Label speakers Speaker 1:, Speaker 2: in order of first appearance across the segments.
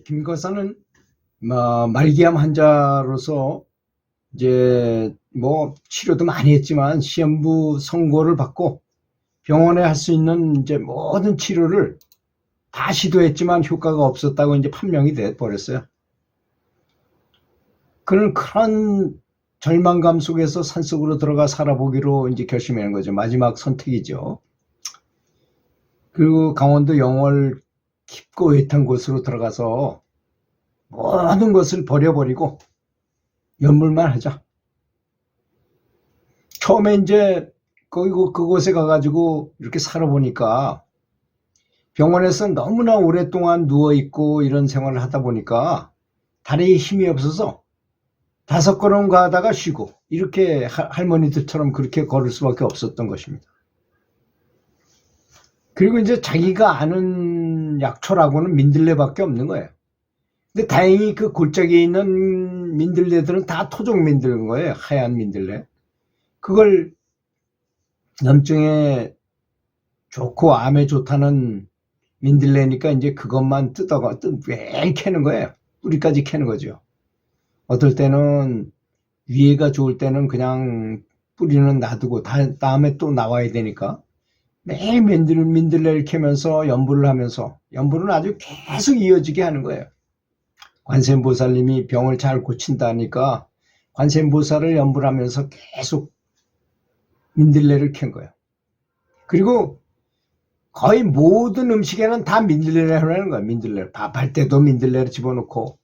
Speaker 1: 김거사는 말기암 환자로서 이제 뭐 치료도 많이 했지만 시험부 선고를 받고 병원에 할 수 있는 이제 모든 치료를 다 시도했지만 효과가 없었다고 이제 판명이 돼 버렸어요. 그는 그런 절망감 속에서 산속으로 들어가 살아보기로 이제 결심한 거죠. 마지막 선택이죠. 그리고 강원도 영월 깊고 외딴 곳으로 들어가서 모든 것을 버려버리고 연물만 하자. 처음에 이제 그곳에 가가지고 이렇게 살아보니까 병원에서 너무나 오랫동안 누워있고 이런 생활을 하다 보니까 다리에 힘이 없어서 5걸음 가다가 쉬고 이렇게 할머니들처럼 그렇게 걸을 수밖에 없었던 것입니다. 그리고 이제 자기가 아는 약초라고는 민들레밖에 없는 거예요. 근데 다행히 그 골짜기에 있는 민들레들은 다 토종 민들레인 거예요. 하얀 민들레. 그걸 염증에 좋고 암에 좋다는 민들레니까 이제 그것만 뜯어가 매일 캐는 거예요. 뿌리까지 캐는 거죠. 어떨 때는 위에가 좋을 때는 그냥 뿌리는 놔두고 다음에 또 나와야 되니까 매일 민들레를 캐면서 연부를 하면서 연부는 아주 계속 이어지게 하는 거예요. 관세음보살님이 병을 잘 고친다니까 관세음보살을 연부를 하면서 계속 민들레를 캔 거예요. 그리고 거의 모든 음식에는 다 민들레를 하는 거예요. 민들레. 밥할 때도 민들레를 집어넣고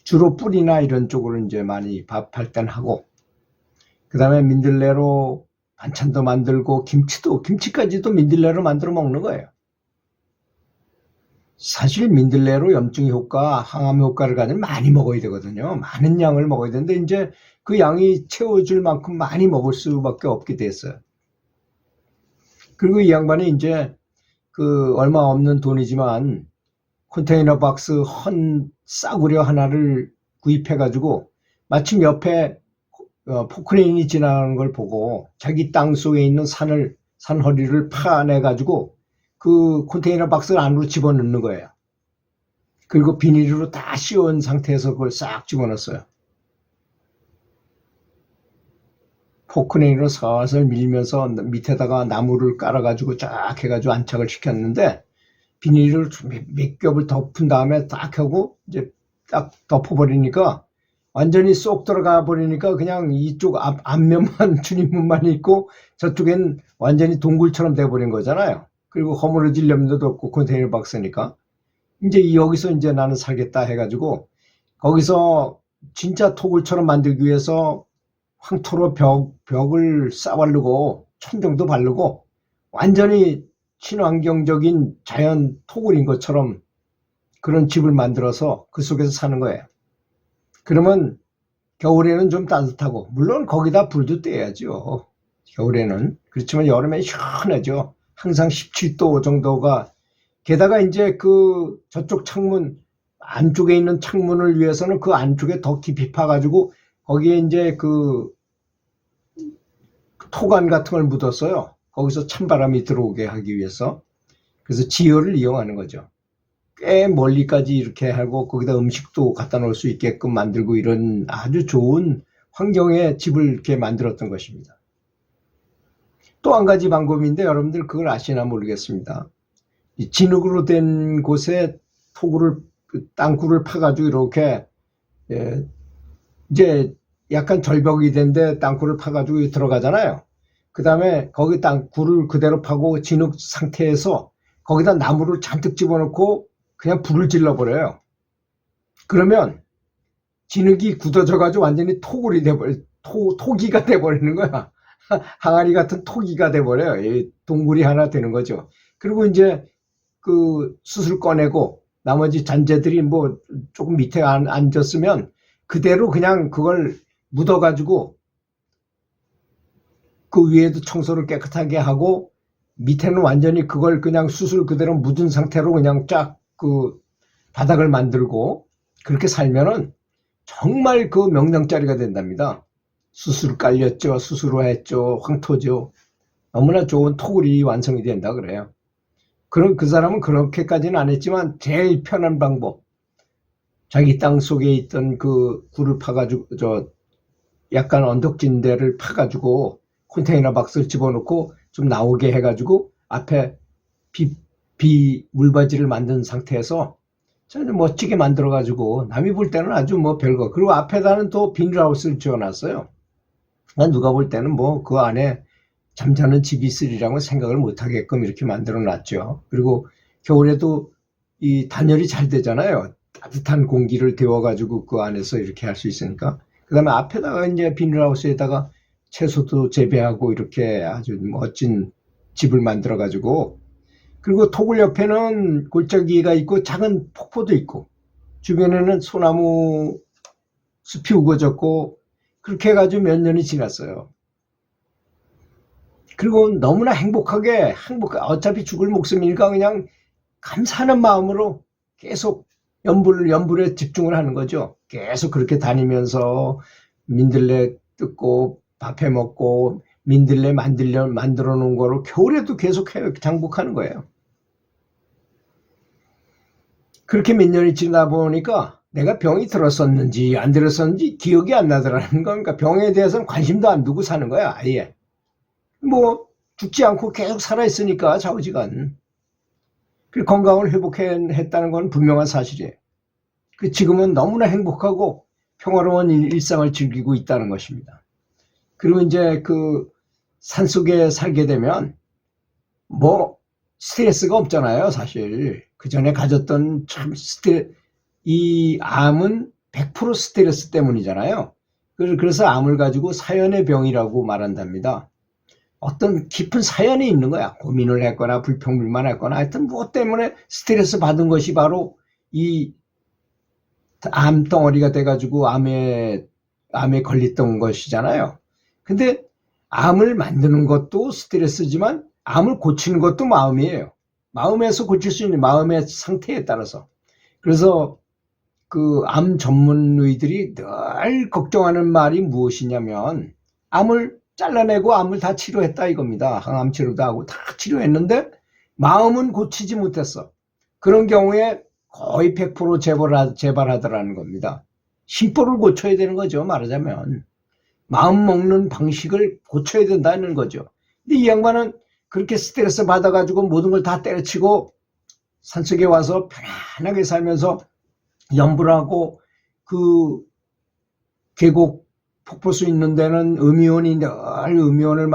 Speaker 1: 주로 뿌리나 이런 쪽으로 이제 많이 밥할 땐 하고 그 다음에 민들레로 반찬도 만들고 김치까지도 민들레로 만들어 먹는 거예요. 사실 민들레로 염증 효과, 항암 효과를 가지면 많이 먹어야 되거든요. 많은 양을 먹어야 되는데 이제 그 양이 채워줄 만큼 많이 먹을 수밖에 없게 됐어요. 그리고 이 양반이 이제 그 얼마 없는 돈이지만 컨테이너 박스 싸구려 하나를 구입해가지고 마침 옆에 포크레인이 지나가는 걸 보고 자기 땅 속에 있는 산허리를 파내가지고 그 컨테이너 박스 안으로 집어넣는 거예요. 그리고 비닐로 다 씌운 상태에서 그걸 싹 집어넣었어요. 포크레인으로 살살 밀면서 밑에다가 나무를 깔아가지고 쫙 해가지고 안착을 시켰는데 비닐을 몇 겹을 덮은 다음에 딱 하고 이제 딱 덮어버리니까 완전히 쏙 들어가 버리니까 그냥 이쪽 앞면만 출입문만 있고 저쪽엔 완전히 동굴처럼 돼버린 거잖아요. 그리고 허물어질 염려도 없고 컨테이너 박스니까 이제 여기서 이제 나는 살겠다 해가지고 거기서 진짜 토굴처럼 만들기 위해서 황토로 벽을 쌓아바르고 천정도 바르고 완전히 친환경적인 자연 토굴인 것처럼 그런 집을 만들어서 그 속에서 사는 거예요. 그러면 겨울에는 좀 따뜻하고 물론 거기다 불도 떼야죠. 겨울에는. 그렇지만 여름에 시원하죠. 항상 17도 정도가. 게다가 이제 그 저쪽 창문 안쪽에 있는 창문을 위해서는 그 안쪽에 더 깊이 파가지고 거기에 이제 그 토관 같은 걸 묻었어요. 거기서 찬바람이 들어오게 하기 위해서. 그래서 지열을 이용하는 거죠. 꽤 멀리까지 이렇게 하고 거기다 음식도 갖다 놓을 수 있게끔 만들고 이런 아주 좋은 환경의 집을 이렇게 만들었던 것입니다. 또 한 가지 방법인데 여러분들 그걸 아시나 모르겠습니다. 이 진흙으로 된 곳에 땅굴을 파가지고 이렇게 이제 약간 절벽이 된데 땅굴을 파가지고 들어가잖아요. 그 다음에 거기 땅굴을 그대로 파고 진흙 상태에서 거기다 나무를 잔뜩 집어넣고 그냥 불을 질러버려요. 그러면 진흙이 굳어져가지고 완전히 토기가 돼버리는 거야. 항아리 같은 토기가 돼버려요. 동굴이 하나 되는 거죠. 그리고 이제 그 숯을 꺼내고 나머지 잔재들이 뭐 조금 밑에 앉았으면 그대로 그냥 그걸 묻어가지고 그 위에도 청소를 깨끗하게 하고 밑에는 완전히 그걸 그냥 숯을 그대로 묻은 상태로 그냥 쫙 그 바닥을 만들고 그렇게 살면은 정말 그 명당짜리가 된답니다. 숯으로 깔렸죠. 숯으로 했죠. 황토죠. 너무나 좋은 토굴이 완성이 된다 그래요. 그 사람은 그렇게까지는 안 했지만 제일 편한 방법, 자기 땅 속에 있던 그 굴을 파가지고 약간 언덕진 데를 파가지고 컨테이너 박스를 집어넣고 좀 나오게 해가지고 앞에 물바지를 만든 상태에서 좀 멋지게 만들어가지고 남이 볼 때는 아주 뭐 별거. 그리고 앞에다는 또 비닐하우스를 지어놨어요. 누가 볼 때는 뭐 그 안에 잠자는 집이 있으리라고 생각을 못하게끔 이렇게 만들어 놨죠. 그리고 겨울에도 이 단열이 잘 되잖아요. 따뜻한 공기를 데워가지고 그 안에서 이렇게 할 수 있으니까. 그 다음에 앞에다가 이제 비닐하우스에다가 채소도 재배하고 이렇게 아주 멋진 집을 만들어가지고, 그리고 토굴 옆에는 골짜기가 있고 작은 폭포도 있고 주변에는 소나무 숲이 우거졌고 그렇게 해가지고 몇 년이 지났어요. 그리고 너무나 행복하게 어차피 죽을 목숨이니까 그냥 감사하는 마음으로 계속 연불에 집중을 하는 거죠. 계속 그렇게 다니면서 민들레 뜯고 밥해 먹고 민들레 만들어 놓은 거로 겨울에도 계속 장복하는 거예요. 그렇게 몇 년이 지나다 보니까 내가 병이 들었었는지 안 들었었는지 기억이 안 나더라는 거니까 병에 대해서는 관심도 안 두고 사는 거야, 아예. 뭐 죽지 않고 계속 살아있으니까 좌우지간. 그 건강을 회복했다는 건 분명한 사실이에요. 그 지금은 너무나 행복하고 평화로운 일상을 즐기고 있다는 것입니다. 그리고 이제 그 산속에 살게 되면 뭐 스트레스가 없잖아요, 사실. 그 전에 가졌던 이 암은 100% 스트레스 때문이잖아요. 그래서 암을 가지고 사연의 병이라고 말한답니다. 어떤 깊은 사연이 있는 거야. 고민을 했거나 불평불만했거나 하여튼 무엇 때문에 스트레스 받은 것이 바로 이 암덩어리가 돼가지고 암에 걸렸던 것이잖아요. 근데 암을 만드는 것도 스트레스지만 암을 고치는 것도 마음이에요. 마음에서 고칠 수 있는 마음의 상태에 따라서. 그래서 그 암 전문의들이 늘 걱정하는 말이 무엇이냐면 암을 잘라내고 암을 다 치료했다 이겁니다. 항암 치료도 하고 다 치료했는데 마음은 고치지 못했어. 그런 경우에 거의 100% 재발하더라는 겁니다. 심보를 고쳐야 되는 거죠, 말하자면. 마음 먹는 방식을 고쳐야 된다는 거죠. 근데 이 양반은 그렇게 스트레스 받아가지고 모든 걸 다 때려치고 산속에 와서 편안하게 살면서 연불하고 그 계곡 폭포수 있는 데는 음이온이 늘 음이온을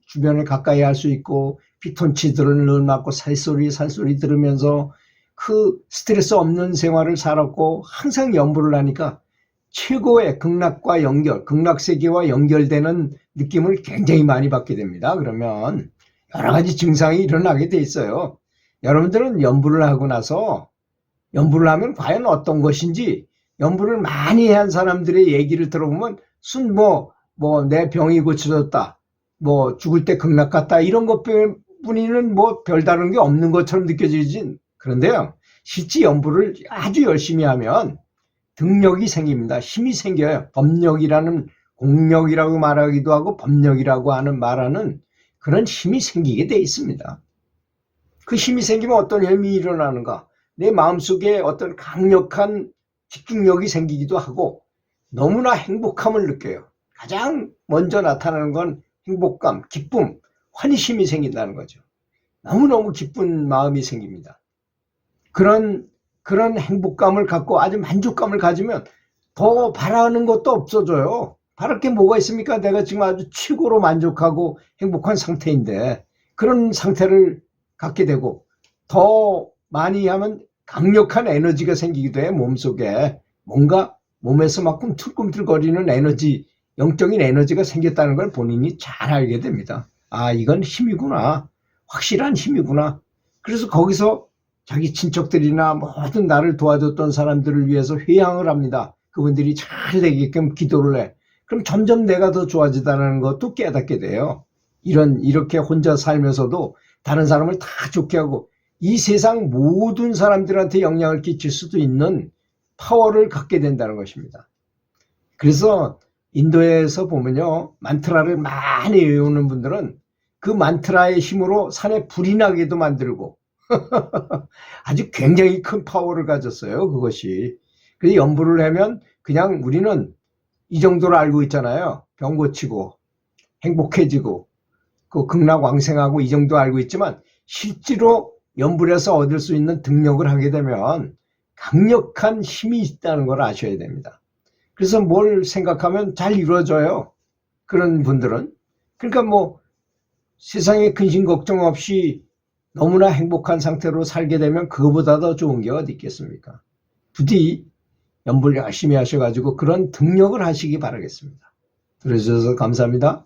Speaker 1: 주변에 가까이 할 수 있고 피톤치드를 늘 맞고 산소리 들으면서 그 스트레스 없는 생활을 살았고 항상 연불을 하니까 최고의 극락세계와 연결되는 느낌을 굉장히 많이 받게 됩니다. 그러면 여러 가지 증상이 일어나게 돼 있어요. 여러분들은 연불을 하고 나서 연불을 하면 과연 어떤 것인지 연불을 많이 한 사람들의 얘기를 들어보면 내 병이 고쳐졌다, 뭐 죽을 때 극락 같다 이런 것뿐이는 뭐 별다른 게 없는 것처럼 느껴지진. 그런데요, 실제 연불을 아주 열심히 하면 등력이 생깁니다. 힘이 생겨요. 법력이라는, 공력이라고 말하기도 하고 법력이라고 말하는 그런 힘이 생기게 돼 있습니다. 그 힘이 생기면 어떤 힘이 일어나는가? 내 마음속에 어떤 강력한 집중력이 생기기도 하고 너무나 행복함을 느껴요. 가장 먼저 나타나는 건 행복감, 기쁨, 환희심이 생긴다는 거죠. 너무너무 기쁜 마음이 생깁니다. 그런 행복감을 갖고 아주 만족감을 가지면 더 바라는 것도 없어져요. 바랄 게 뭐가 있습니까? 내가 지금 아주 최고로 만족하고 행복한 상태인데 그런 상태를 갖게 되고 더 많이 하면 강력한 에너지가 생기기도 해. 몸속에 뭔가 몸에서 막 꿈틀꿈틀거리는 에너지, 영적인 에너지가 생겼다는 걸 본인이 잘 알게 됩니다. 아, 이건 힘이구나, 확실한 힘이구나. 그래서 거기서 자기 친척들이나 모든 나를 도와줬던 사람들을 위해서 회향을 합니다. 그분들이 잘 되게끔 기도를 해. 그럼 점점 내가 더 좋아지다는 것도 깨닫게 돼요. 이렇게 혼자 살면서도 다른 사람을 다 좋게 하고 이 세상 모든 사람들한테 영향을 끼칠 수도 있는 파워를 갖게 된다는 것입니다. 그래서 인도에서 보면요, 만트라를 많이 외우는 분들은 그 만트라의 힘으로 산에 불이 나게도 만들고 아주 굉장히 큰 파워를 가졌어요, 그것이. 그래서 연불을 하면 그냥 우리는 이 정도로 알고 있잖아요. 병 고치고 행복해지고 그 극락왕생하고 이 정도 알고 있지만 실제로 연불에서 얻을 수 있는 등력을 하게 되면 강력한 힘이 있다는 걸 아셔야 됩니다. 그래서 뭘 생각하면 잘 이루어져요. 그런 분들은. 그러니까 뭐 세상에 근심 걱정 없이 너무나 행복한 상태로 살게 되면 그거보다 더 좋은 게 어디 있겠습니까? 부디 연불 열심히 하셔가지고 그런 등력을 하시기 바라겠습니다. 들어주셔서 감사합니다.